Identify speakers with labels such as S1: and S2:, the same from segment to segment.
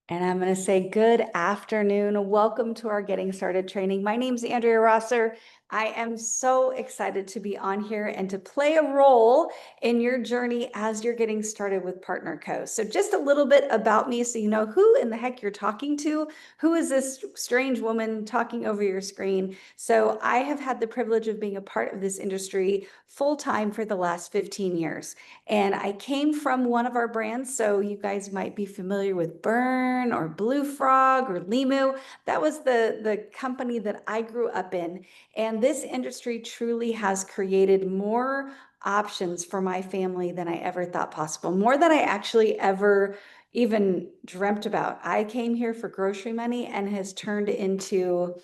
S1: And I'm going to say good afternoon. Welcome to our Getting Started training. My name's Andrea Rosser. I am so excited to be on here and to play a role in your journey as you're getting started with Partner Co. So just a little bit about me so you know who in the heck you're talking to. Who is this strange woman talking over your screen? So I have had the privilege of being a part of this industry full-time for the last 15 years. And I came from one of our brands, so you guys might be familiar with Burn or Blue Frog or Limu. That was the company that I grew up in. And this industry truly has created more options for my family than I ever thought possible, more than I actually ever even dreamt about. I came here for grocery money and has turned into,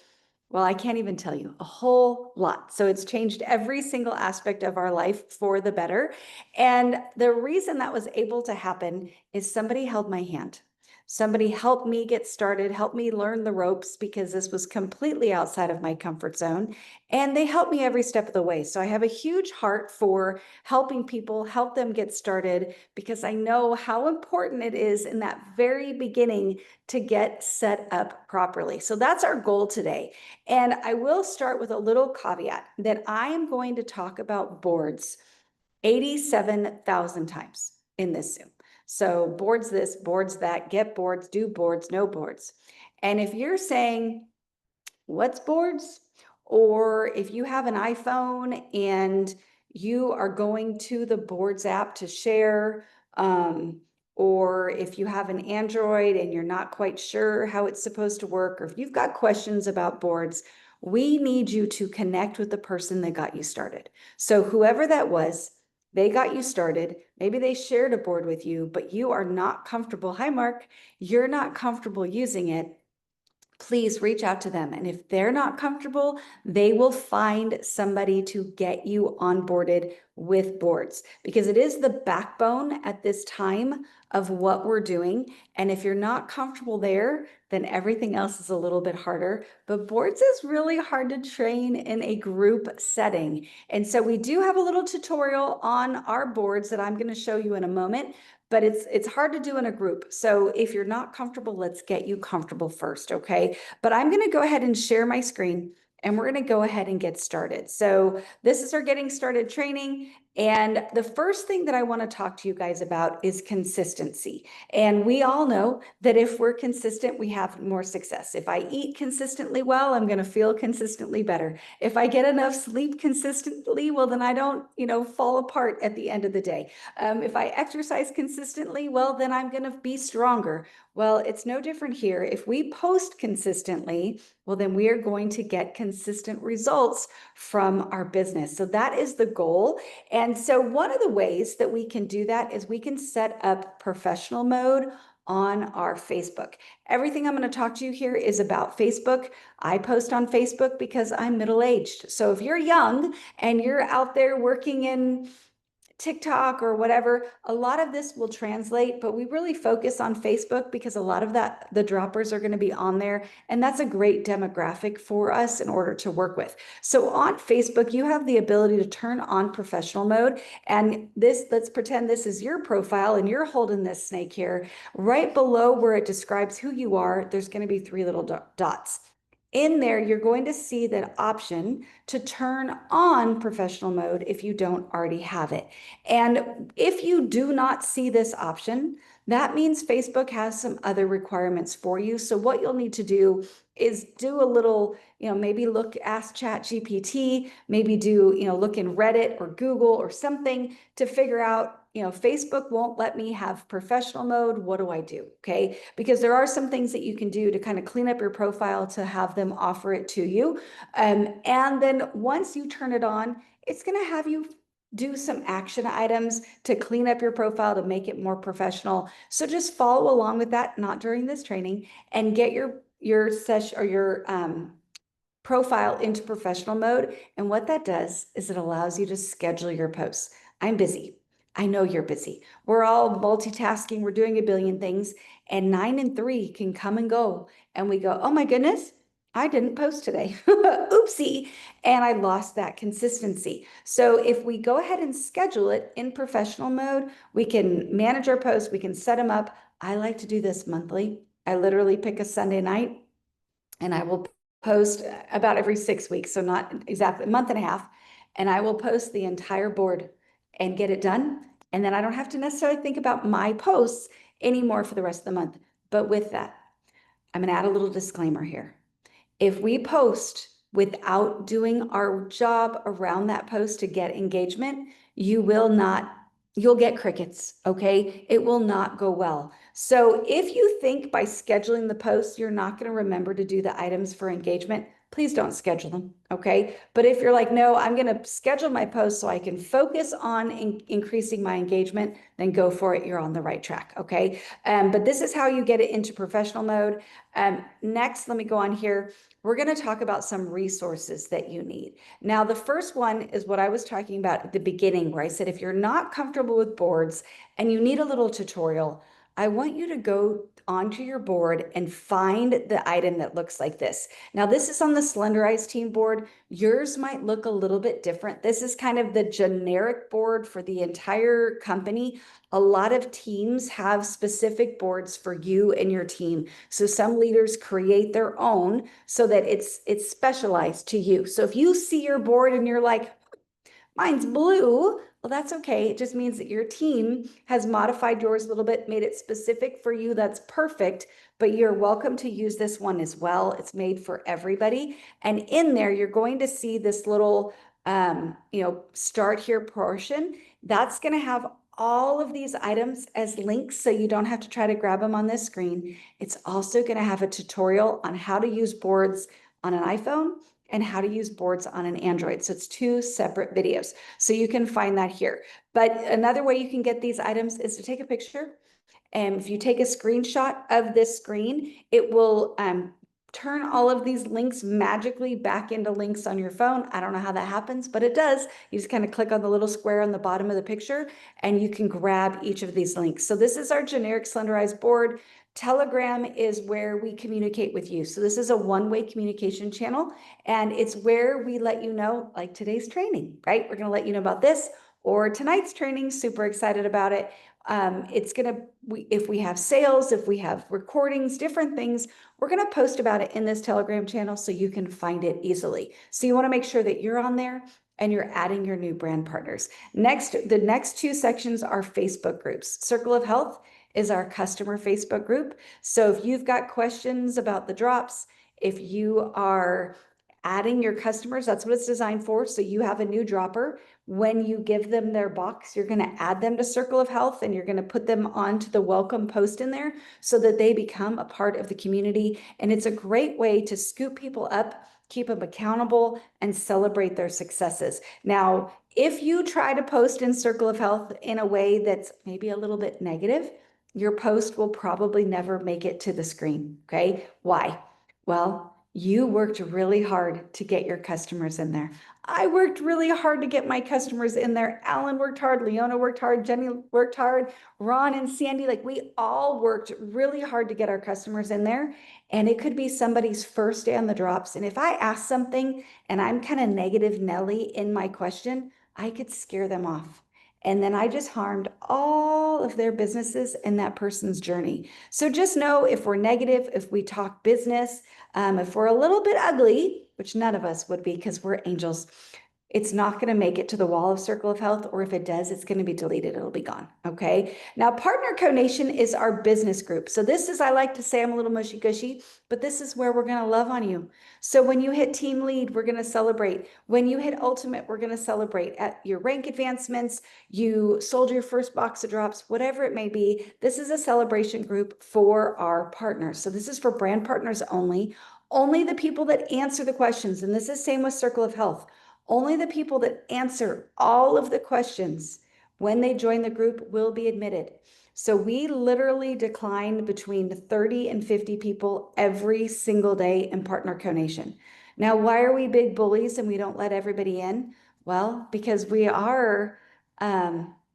S1: well, I can't even tell you, a whole lot. So it's changed every single aspect of our life for the better. And the reason that was able to happen is somebody held my hand. Somebody helped me get started, helped me learn the ropes because this was completely outside of my comfort zone. And they helped me every step of the way. So I have a huge heart for helping people, help them get started because I know how important it is in that very beginning to get set up properly. So that's our goal today. And I will start with a little caveat that I am going to talk about boards 87,000 times in this Zoom. So boards this, boards that, get boards, do boards, no boards. And if you're saying, what's boards? Or if you have an iPhone and you are going to the boards app to share, or if you have an Android and you're not quite sure how it's supposed to work, or if you've got questions about boards, we need you to connect with the person that got you started. So whoever that was, they got you started. Maybe they shared a board with you, but you are not comfortable. Hi, Mark. You're not comfortable using it. Please reach out to them. And if they're not comfortable, they will find somebody to get you onboarded with boards because it is the backbone at this time of what we're doing. And if you're not comfortable there, then everything else is a little bit harder. But boards is really hard to train in a group setting. And so we do have a little tutorial on our boards that I'm going to show you in a moment, but it's hard to do in a group. So if you're not comfortable, let's get you comfortable first, okay? But I'm going to go ahead and share my screen and we're going to go ahead and get started. So this is our getting started training. And the first thing that I want to talk to you guys about is consistency. And we all know that if we're consistent, we have more success. If I eat consistently well, I'm going to feel consistently better. If I get enough sleep consistently, well, then I don't, fall apart at the end of the day. If I exercise consistently, well, then I'm going to be stronger. Well, it's no different here. If we post consistently, well, then we are going to get consistent results from our business. So that is the goal. And so one of the ways that we can do that is we can set up professional mode on our Facebook. Everything I'm going to talk to you here is about Facebook. I post on Facebook because I'm middle-aged. So if you're young and you're out there working in TikTok or whatever, a lot of this will translate, but we really focus on Facebook because a lot of the droppers are going to be on there. And that's a great demographic for us in order to work with. So on Facebook, you have the ability to turn on professional mode. And let's pretend this is your profile and you're holding this snake here. Right below where it describes who you are, there's going to be three little dots. In there, you're going to see that option to turn on professional mode if you don't already have it. And if you do not see this option, that means Facebook has some other requirements for you. So what you'll need to do is do a little, maybe ask ChatGPT, maybe do, look in Reddit or Google or something to figure out, Facebook won't let me have professional mode. What do I do? Okay. Because there are some things that you can do to kind of clean up your profile to have them offer it to you. And then once you turn it on, it's going to have you do some action items to clean up your profile to make it more professional. So just follow along with that, not during this training, and get your session or your profile into professional mode. And what that does is it allows you to schedule your posts. I'm busy. I know you're busy. We're all multitasking. We're doing a billion things, and 9 and 3 can come and go. And we go, oh my goodness, I didn't post today. Oopsie. And I lost that consistency. So if we go ahead and schedule it in professional mode, we can manage our posts. We can set them up. I like to do this monthly. I literally pick a Sunday night and I will post about every 6 weeks. So not exactly a month and a half. And I will post the entire board and get it done. And then I don't have to necessarily think about my posts anymore for the rest of the month. But with that, I'm going to add a little disclaimer here. If we post without doing our job around that post to get engagement, you'll get crickets, okay? It will not go well. So if you think by scheduling the post, you're not going to remember to do the items for engagement, please don't schedule them, okay? But if you're like, no, I'm going to schedule my post so I can focus on increasing my engagement, then go for it. You're on the right track, okay? But this is how you get it into professional mode. Next, let me go on here. We're going to talk about some resources that you need. Now, the first one is what I was talking about at the beginning, where I said, if you're not comfortable with boards and you need a little tutorial, I want you to go onto your board and find the item that looks like this. Now, this is on the Slenderize team board. Yours might look a little bit different. This is kind of the generic board for the entire company. A lot of teams have specific boards for you and your team. So some leaders create their own so that it's specialized to you. So if you see your board and you're like, mine's blue, well, that's okay. It just means that your team has modified yours a little bit, made it specific for you. That's perfect, but you're welcome to use this one as well. It's made for everybody. And in there, you're going to see this little, start here portion. That's going to have all of these items as links, so you don't have to try to grab them on this screen. It's also going to have a tutorial on how to use boards on an iPhone and how to use boards on an Android. So it's 2 separate videos. So you can find that here. But another way you can get these items is to take a picture. And if you take a screenshot of this screen, it will turn all of these links magically back into links on your phone. I don't know how that happens, but it does. You just kind of click on the little square on the bottom of the picture and you can grab each of these links. So this is our generic Slenderize board. Telegram is where we communicate with you. So this is a one-way communication channel, and it's where we let you know, like today's training, right? We're going to let you know about this, or tonight's training, super excited about it. If we have sales, if we have recordings, different things, we're going to post about it in this Telegram channel so you can find it easily. So you want to make sure that you're on there and you're adding your new brand partners. Next, the next 2 sections are Facebook groups. Circle of Health is our customer Facebook group. So if you've got questions about the drops, if you are adding your customers, that's what it's designed for. So you have a new dropper. When you give them their box, you're going to add them to Circle of Health and you're going to put them onto the welcome post in there so that they become a part of the community. And it's a great way to scoop people up, keep them accountable, and celebrate their successes. Now, if you try to post in Circle of Health in a way that's maybe a little bit negative, your post will probably never make it to the screen, okay? Why? Well, you worked really hard to get your customers in there. I worked really hard to get my customers in there. Alan worked hard, Leona worked hard, Jenny worked hard, Ron and Sandy, like we all worked really hard to get our customers in there. And it could be somebody's first day on the drops. And if I ask something and I'm kind of negative Nelly in my question, I could scare them off. And then I just harmed all of their businesses and that person's journey. So just know, if we're negative, if we talk business, if we're a little bit ugly, which none of us would be because we're angels, it's not going to make it to the wall of Circle of Health, or if it does, it's going to be deleted. It'll be gone. Okay. Now, Partner Co-Nation is our business group. So this is, I like to say I'm a little mushy gushy, but this is where we're going to love on you. So when you hit team lead, we're going to celebrate. When you hit ultimate, we're going to celebrate. At your rank advancements, you sold your first box of drops, whatever it may be. This is a celebration group for our partners. So this is for brand partners only the people that answer the questions. And this is same with Circle of Health. Only the people that answer all of the questions when they join the group will be admitted. So we literally decline between 30 and 50 people every single day in Partner Co-Nation. Now, why are we big bullies and we don't let everybody in? Well, because we are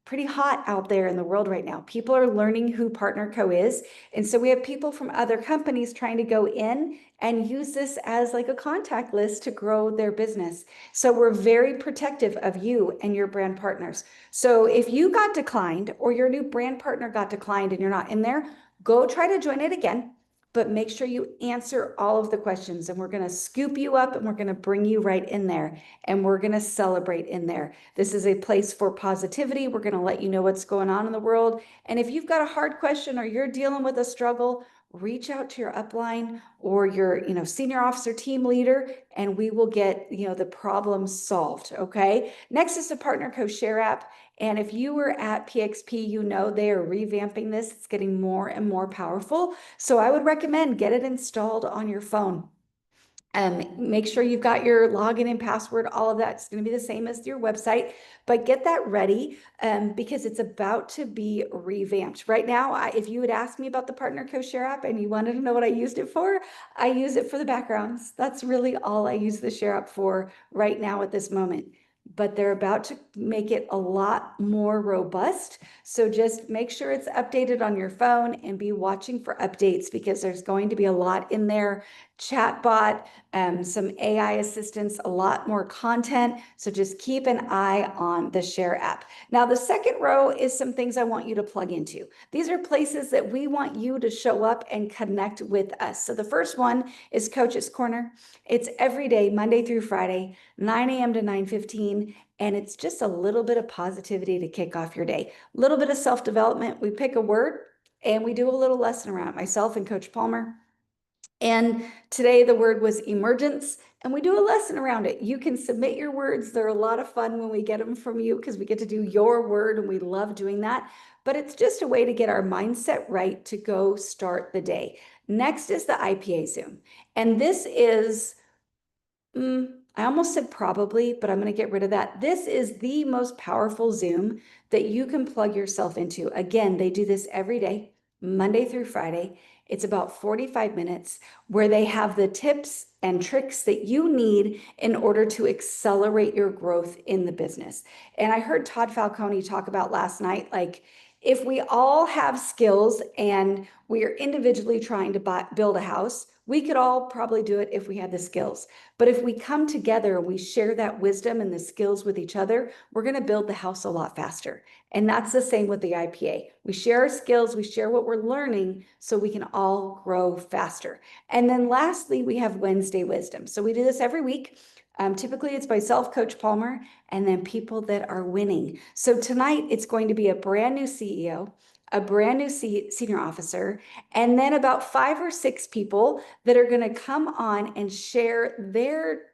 S1: pretty hot out there in the world right now. People are learning who Partner Co is. And so we have people from other companies trying to go in and use this as like a contact list to grow their business. So we're very protective of you and your brand partners. So if you got declined or your new brand partner got declined and you're not in there, go try to join it again. but make sure you answer all of the questions, and we're going to scoop you up and we're going to bring you right in there, and we're going to celebrate in there. This is a place for positivity. We're going to let you know what's going on in the world. And if you've got a hard question or you're dealing with a struggle, reach out to your upline or your, senior officer team leader, and we will get, the problem solved. Okay. Next is the PartnerCo Share app. And if you were at PXP, they are revamping this. It's getting more and more powerful. So I would recommend get it installed on your phone. Make sure you've got your login and password, all of that's going to be the same as your website, but get that ready because it's about to be revamped. Right now, if you had asked me about the PartnerCo Share app and you wanted to know what I used it for, I use it for the backgrounds. That's really all I use the Share app for right now at this moment. But they're about to make it a lot more robust. So just make sure it's updated on your phone and be watching for updates because there's going to be a lot in there. Chatbot, some AI assistance, a lot more content. So just keep an eye on the Share app. Now, the second row is some things I want you to plug into. These are places that we want you to show up and connect with us. So the first one is Coach's Corner. It's every day, Monday through Friday, 9 a.m. to 9:15. And it's just a little bit of positivity to kick off your day. A little bit of self-development. We pick a word and we do a little lesson around it, myself and Coach Palmer. And today the word was emergence, and we do a lesson around it. You can submit your words. They're a lot of fun when we get them from you because we get to do your word and we love doing that. But it's just a way to get our mindset right to go start the day. Next is the IPA Zoom. And this is, I almost said probably, but I'm going to get rid of that. This is the most powerful Zoom that you can plug yourself into. Again, they do this every day, Monday through Friday. It's about 45 minutes where they have the tips and tricks that you need in order to accelerate your growth in the business. And I heard Todd Falcone talk about last night, like if we all have skills and we are individually trying to build a house, we could all probably do it if we had the skills. But if we come together and we share that wisdom and the skills with each other, we're going to build the house a lot faster. And that's the same with the IPA. We share our skills, we share what we're learning so we can all grow faster. And then lastly, we have Wednesday Wisdom. So we do this every week. Typically it's myself, Coach Palmer, and then people that are winning. So tonight it's going to be a brand new CEO, a brand new senior officer, and then about 5 or 6 people that are going to come on and share their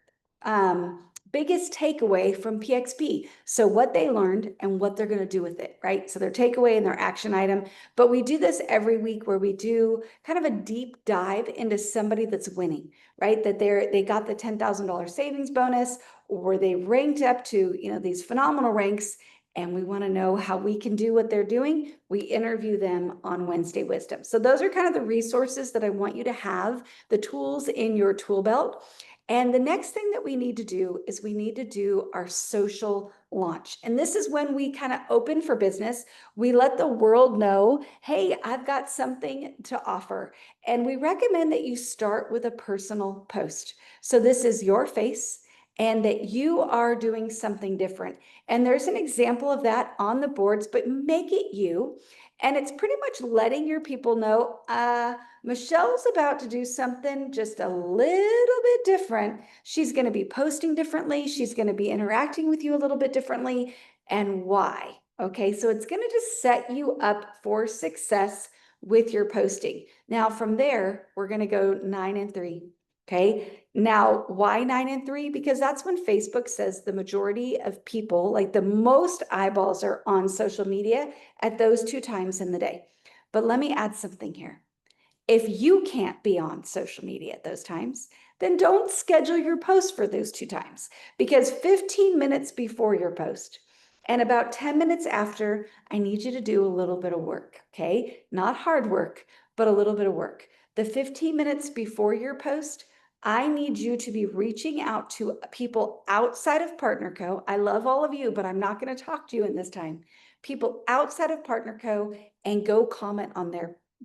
S1: biggest takeaway from PXP. So what they learned and what they're going to do with it, right? So their takeaway and their action item. But we do this every week where we do kind of a deep dive into somebody that's winning, right? That they got the $10,000 savings bonus, or they ranked up to, these phenomenal ranks, and we want to know how we can do what they're doing. We interview them on Wednesday Wisdom. So those are kind of the resources that I want you to have, the tools in your tool belt. And the next thing that we need to do is we need to do our social launch. And this is when we kind of open for business. We let the world know, hey, I've got something to offer. And we recommend that you start with a personal post. So this is your face and that you are doing something different. And there's an example of that on the boards, but make it you. And it's pretty much letting your people know, Michelle's about to do something just a little bit different. She's going to be posting differently. She's going to be interacting with you a little bit differently. And why? Okay, so it's going to just set you up for success with your posting. Now, from there, we're going to go 9 and 3. Okay, now why 9 and 3? Because that's when Facebook says the majority of people, like the most eyeballs, are on social media at those 2 times in the day. But let me add something here. If you can't be on social media at those times, then don't schedule your post for those 2 times, because 15 minutes before your post and about 10 minutes after, I need you to do a little bit of work, okay? Not hard work, but a little bit of work. The 15 minutes before your post, I need you to be reaching out to people outside of PartnerCo. I love all of you, but I'm not going to talk to you in this time. People outside of PartnerCo, and go comment on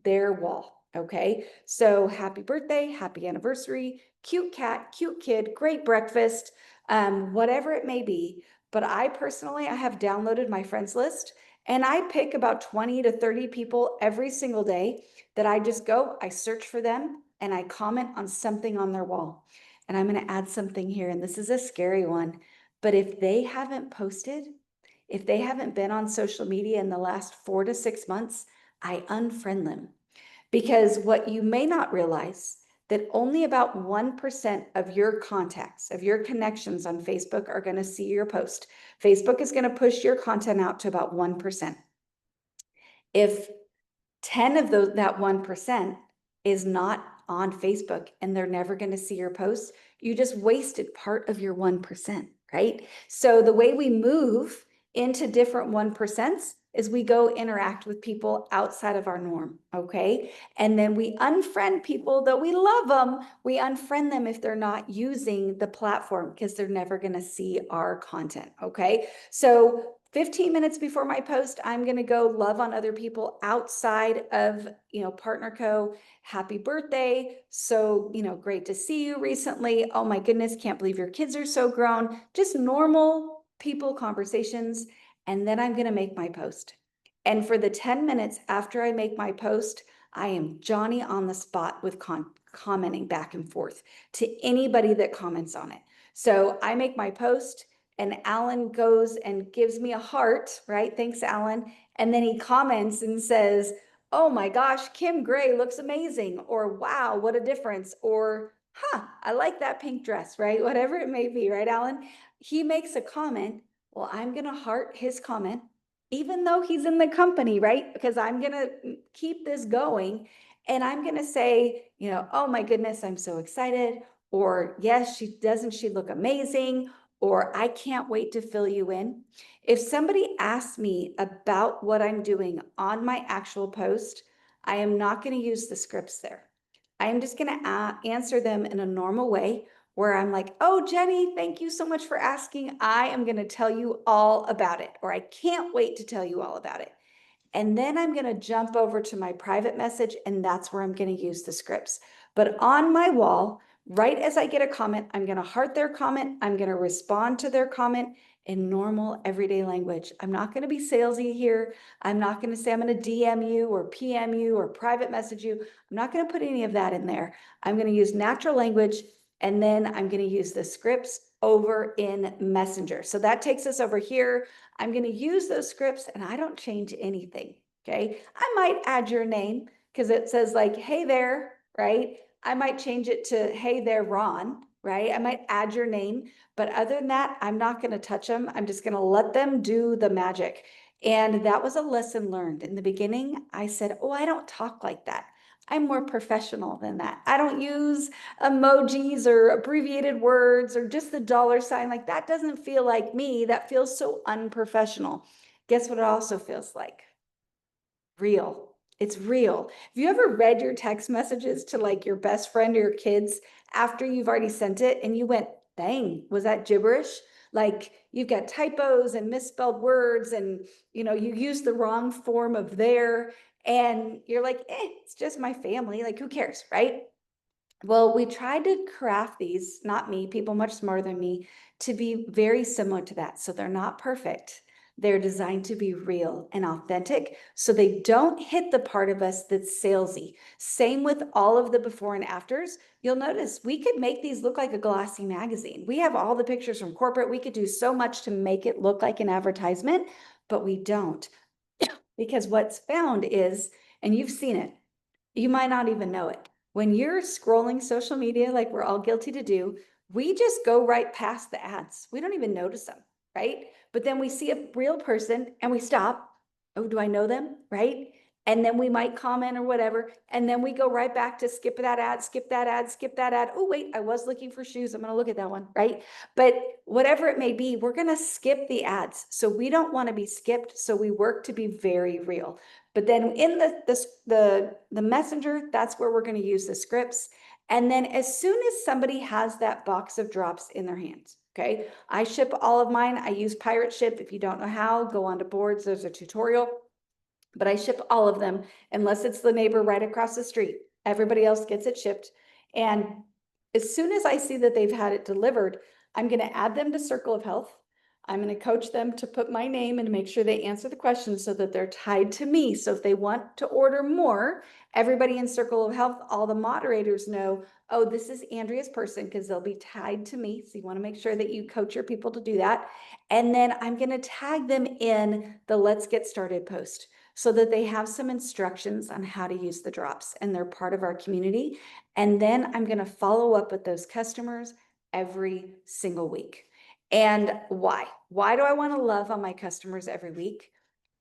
S1: their wall. Okay, so happy birthday, happy anniversary, cute cat, cute kid, great breakfast, whatever it may be. But I personally have downloaded my friends list, And I pick about 20 to 30 people every single day that I just go, I search for them and I comment on something on their wall. And I'm going to add something here. And this is a scary one. But if they haven't posted, if they haven't been on social media in the last 4 to 6 months, I unfriend them. Because what you may not realize that only about 1% of your contacts, of your connections on Facebook are going to see your post. Facebook is going to push your content out to about 1%. If 10 of those, that 1% is not on Facebook and they're never going to see your posts, you just wasted part of your 1%, right? So the way we move into different 1% is we go interact with people outside of our norm, okay? And then we unfriend people, though we love them, we unfriend them if they're not using the platform because they're never going to see our content, okay? So 15 minutes before my post, I'm going to go love on other people outside of, PartnerCo. Happy birthday. So, great to see you recently. Oh my goodness, can't believe your kids are so grown. Just normal people conversations. And then I'm going to make my post. And for the 10 minutes after I make my post, I am Johnny on the spot with commenting back and forth to anybody that comments on it. So I make my post and Alan goes and gives me a heart, right? Thanks, Alan. And then he comments and says, oh my gosh, Kim Gray looks amazing. Or wow, what a difference. Or, I like that pink dress, right? Whatever it may be, right, Alan? He makes a comment. Well, I'm going to heart his comment, even though he's in the company, right? Because I'm going to keep this going. And I'm going to say, oh my goodness, I'm so excited. Or yes, she look amazing? Or I can't wait to fill you in. If somebody asks me about what I'm doing on my actual post, I am not going to use the scripts there. I am just going to answer them in a normal way where I'm like, oh, Jenny, thank you so much for asking. I am going to tell you all about it, or I can't wait to tell you all about it. And then I'm going to jump over to my private message, and that's where I'm going to use the scripts. But on my wall, right as I get a comment, I'm going to heart their comment. I'm going to respond to their comment in normal everyday language. I'm not going to be salesy here. I'm not going to say I'm going to DM you or PM you or private message you. I'm not going to put any of that in there. I'm going to use natural language, and then I'm going to use the scripts over in Messenger. So that takes us over here. I'm going to use those scripts and I don't change anything. Okay. I might add your name because it says like, hey there, right? I might change it to, hey there, Ron, right? I might add your name, but other than that, I'm not going to touch them. I'm just going to let them do the magic. And that was a lesson learned. In the beginning, I said, oh, I don't talk like that. I'm more professional than that. I don't use emojis or abbreviated words or just the dollar sign. Like that doesn't feel like me. That feels so unprofessional. Guess what it also feels like? Real. It's real. Have you ever read your text messages to like your best friend or your kids after you've already sent it and you went, dang, was that gibberish? Like you've got typos and misspelled words and you use the wrong form of there and you're like, it's just my family. Like who cares, right? Well, we tried to craft these, not me, people much smarter than me, to be very similar to that. So they're not perfect. They're designed to be real and authentic. So they don't hit the part of us that's salesy. Same with all of the before and afters. You'll notice we could make these look like a glossy magazine. We have all the pictures from corporate. We could do so much to make it look like an advertisement, but we don't. Because what's found is, and you've seen it, you might not even know it. When you're scrolling social media, like we're all guilty to do, we just go right past the ads. We don't even notice them, right? But then we see a real person and we stop. Oh, do I know them? Right? And then we might comment or whatever. And then we go right back to skip that ad, skip that ad, skip that ad. Oh, wait, I was looking for shoes. I'm going to look at that one, right? But whatever it may be, we're going to skip the ads. So we don't want to be skipped. So we work to be very real. But then in the messenger, that's where we're going to use the scripts. And then as soon as somebody has that box of drops in their hands, okay, I ship all of mine. I use Pirate Ship. If you don't know how, go onto Boards. There's a tutorial. But I ship all of them unless it's the neighbor right across the street. Everybody else gets it shipped. And as soon as I see that they've had it delivered, I'm going to add them to Circle of Health. I'm going to coach them to put my name and make sure they answer the questions so that they're tied to me. So if they want to order more, everybody in Circle of Health, all the moderators know, oh, this is Andrea's person, because they'll be tied to me. So you want to make sure that you coach your people to do that. And then I'm going to tag them in the Let's Get Started post so that they have some instructions on how to use the drops and they're part of our community. And then I'm going to follow up with those customers every single week. And why? Why do I want to love on my customers every week?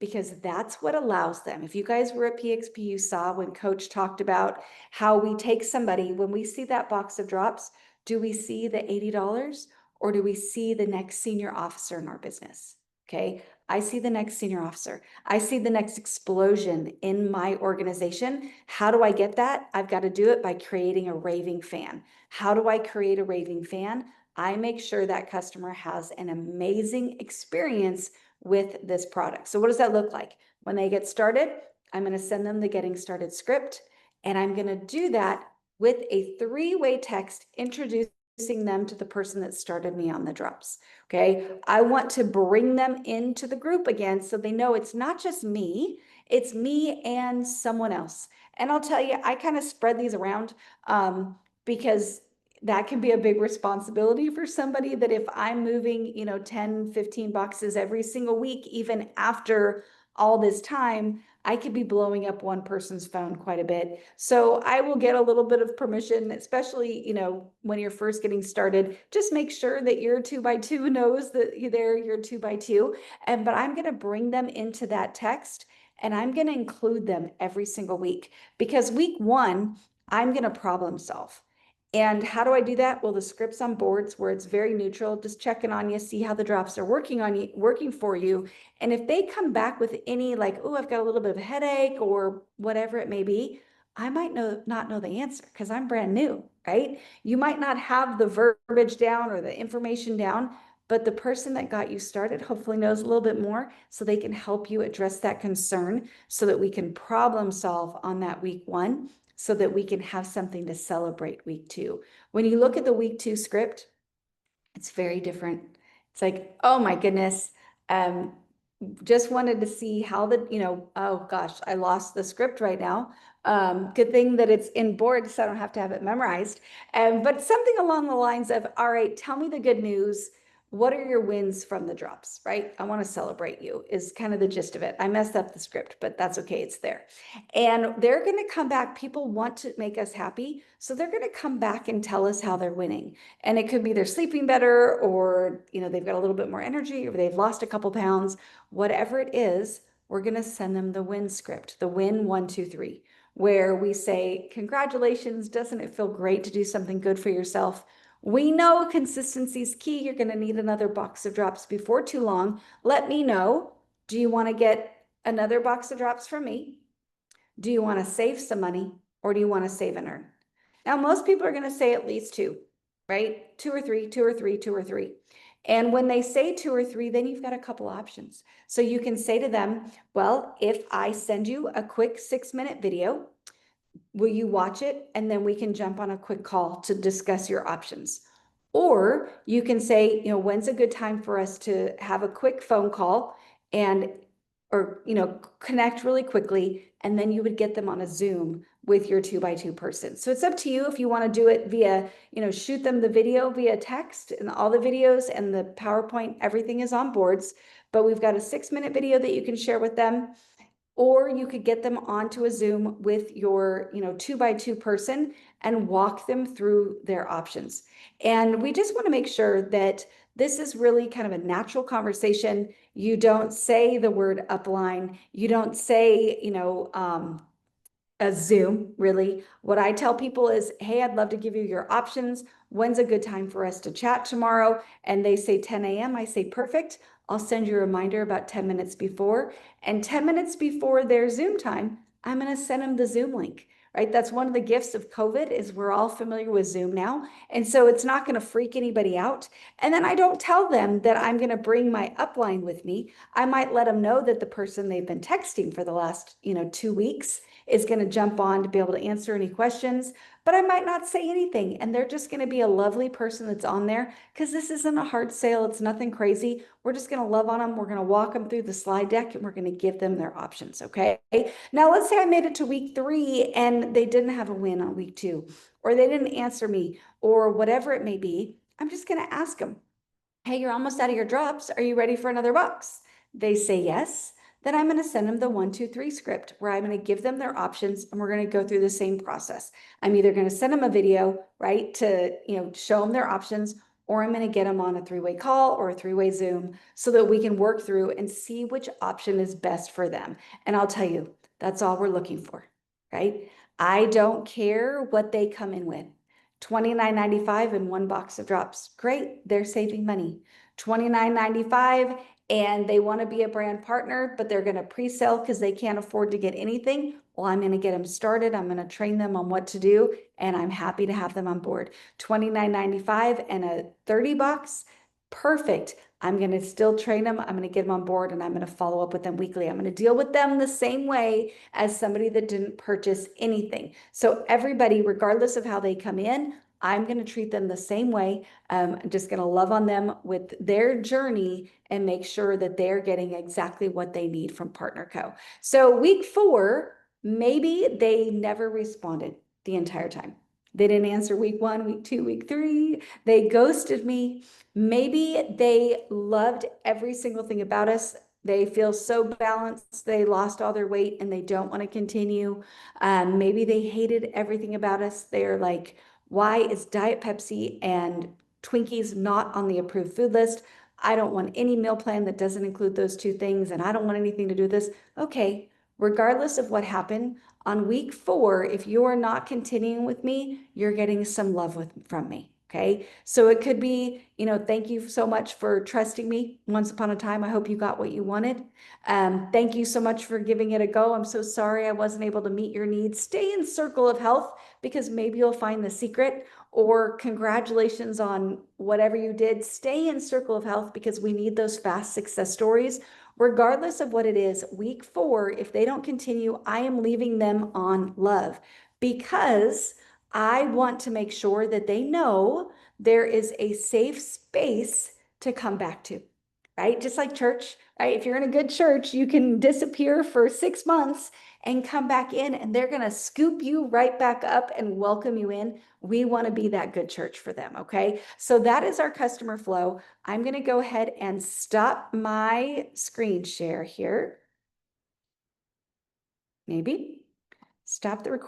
S1: Because that's what allows them. If you guys were at PXP, you saw when Coach talked about how we take somebody, when we see that box of drops, do we see the $80 or do we see the next senior officer in our business? Okay, I see the next senior officer. I see the next explosion in my organization. How do I get that? I've got to do it by creating a raving fan. How do I create a raving fan? I make sure that customer has an amazing experience with this product. So what does that look like? When they get started, I'm going to send them the Getting Started script, and I'm going to do that with a 3-way text introducing them to the person that started me on the drops. Okay. I want to bring them into the group again so they know it's not just me, it's me and someone else. And I'll tell you, I kind of spread these around because that can be a big responsibility for somebody, that if I'm moving, 10, 15 boxes every single week, even after all this time, I could be blowing up one person's phone quite a bit. So I will get a little bit of permission, especially, when you're first getting started. Just make sure that your 2x2 knows that they're your 2x2. But I'm going to bring them into that text and I'm going to include them every single week, because week 1, I'm going to problem solve. And how do I do that? Well, the script's on boards where it's very neutral, just checking on you, see how the drops are working for you. And if they come back with any like, oh, I've got a little bit of a headache or whatever it may be, I might not know the answer because I'm brand new, right? You might not have the verbiage down or the information down, but the person that got you started hopefully knows a little bit more so they can help you address that concern so that we can problem solve on that week 1, so that we can have something to celebrate week 2. When you look at the week 2 script, it's very different. It's like, oh my goodness, just wanted to see how oh gosh, I lost the script right now. Good thing that it's in board so I don't have to have it memorized. But something along the lines of, all right, tell me the good news. What are your wins from the drops, right? I want to celebrate you is kind of the gist of it. I messed up the script, but that's okay. It's there. And they're going to come back. People want to make us happy. So they're going to come back and tell us how they're winning. And it could be they're sleeping better, or, they've got a little bit more energy, or they've lost a couple pounds, whatever it is. We're going to send them the win script, the win 1, 2, 3, where we say, congratulations. Doesn't it feel great to do something good for yourself? We know consistency is key. You're going to need another box of drops before too long. Let me know. Do you want to get another box of drops from me? Do you want to save some money, or do you want to save and earn? Now, most people are going to say at least 2, right? 2 or 3, 2 or 3, 2 or 3. And when they say 2 or 3, then you've got a couple options. So you can say to them, well, if I send you a quick 6-minute video, will you watch it? And then we can jump on a quick call to discuss your options. Or you can say, when's a good time for us to have a quick phone call or connect really quickly. And then you would get them on a Zoom with your 2x2 person. So it's up to you if you want to do it via, shoot them the video via text, and all the videos and the PowerPoint, everything is on boards, but we've got a 6-minute video that you can share with them. Or you could get them onto a Zoom with your, 2x2 person and walk them through their options. And we just want to make sure that this is really kind of a natural conversation. You don't say the word upline. You don't say, a Zoom, really. What I tell people is, hey, I'd love to give you your options. When's a good time for us to chat tomorrow? And they say 10 a.m. I say, perfect. I'll send you a reminder about 10 minutes before. And 10 minutes before their Zoom time, I'm going to send them the Zoom link, right? That's one of the gifts of COVID, is we're all familiar with Zoom now. And so it's not going to freak anybody out. And then I don't tell them that I'm going to bring my upline with me. I might let them know that the person they've been texting for the last, 2 weeks is going to jump on to be able to answer any questions, but I might not say anything. And they're just going to be a lovely person that's on there because this isn't a hard sale. It's nothing crazy. We're just going to love on them. We're going to walk them through the slide deck and we're going to give them their options. Okay. Now let's say I made it to week 3 and they didn't have a win on week 2, or they didn't answer me, or whatever it may be. I'm just going to ask them, hey, you're almost out of your drops. Are you ready for another box? They say yes. Then I'm going to send them the 1, 2, 3 script where I'm going to give them their options and we're going to go through the same process. I'm either going to send them a video, right, to, show them their options, or I'm going to get them on a 3-way call or a 3-way Zoom so that we can work through and see which option is best for them. And I'll tell you, that's all we're looking for, right? I don't care what they come in with. $29.95 and 1 box of drops. Great, they're saving money. $29.95 and they want to be a brand partner, but they're going to pre-sell because they can't afford to get anything. Well, I'm going to get them started. I'm going to train them on what to do, and I'm happy to have them on board. $29.95 and a 30 box, perfect. I'm going to still train them. I'm going to get them on board and I'm going to follow up with them weekly. I'm going to deal with them the same way as somebody that didn't purchase anything. So everybody, regardless of how they come in, I'm going to treat them the same way. I'm just going to love on them with their journey and make sure that they're getting exactly what they need from PartnerCo. So week 4, maybe they never responded the entire time. They didn't answer week 1, week 2, week 3. They ghosted me. Maybe they loved every single thing about us. They feel so balanced, they lost all their weight and they don't want to continue. Maybe they hated everything about us. They're like, why is Diet Pepsi and Twinkies not on the approved food list? I don't want any meal plan that doesn't include those 2 things, and I don't want anything to do with this. Okay, regardless of what happened, on week 4, if you are not continuing with me, you're getting some love from me. Okay, so it could be, thank you so much for trusting me once upon a time. I hope you got what you wanted. Thank you so much for giving it a go. I'm so sorry I wasn't able to meet your needs. Stay in Circle of Health because maybe you'll find the secret, or congratulations on whatever you did. Stay in Circle of Health because we need those fast success stories. Regardless of what it is, week 4, if they don't continue, I am leaving them on love because I want to make sure that they know there is a safe space to come back to, right? Just like church, right? If you're in a good church, you can disappear for 6 months and come back in and they're going to scoop you right back up and welcome you in. We want to be that good church for them, okay? So that is our customer flow. I'm going to go ahead and stop my screen share here. Maybe stop the recording.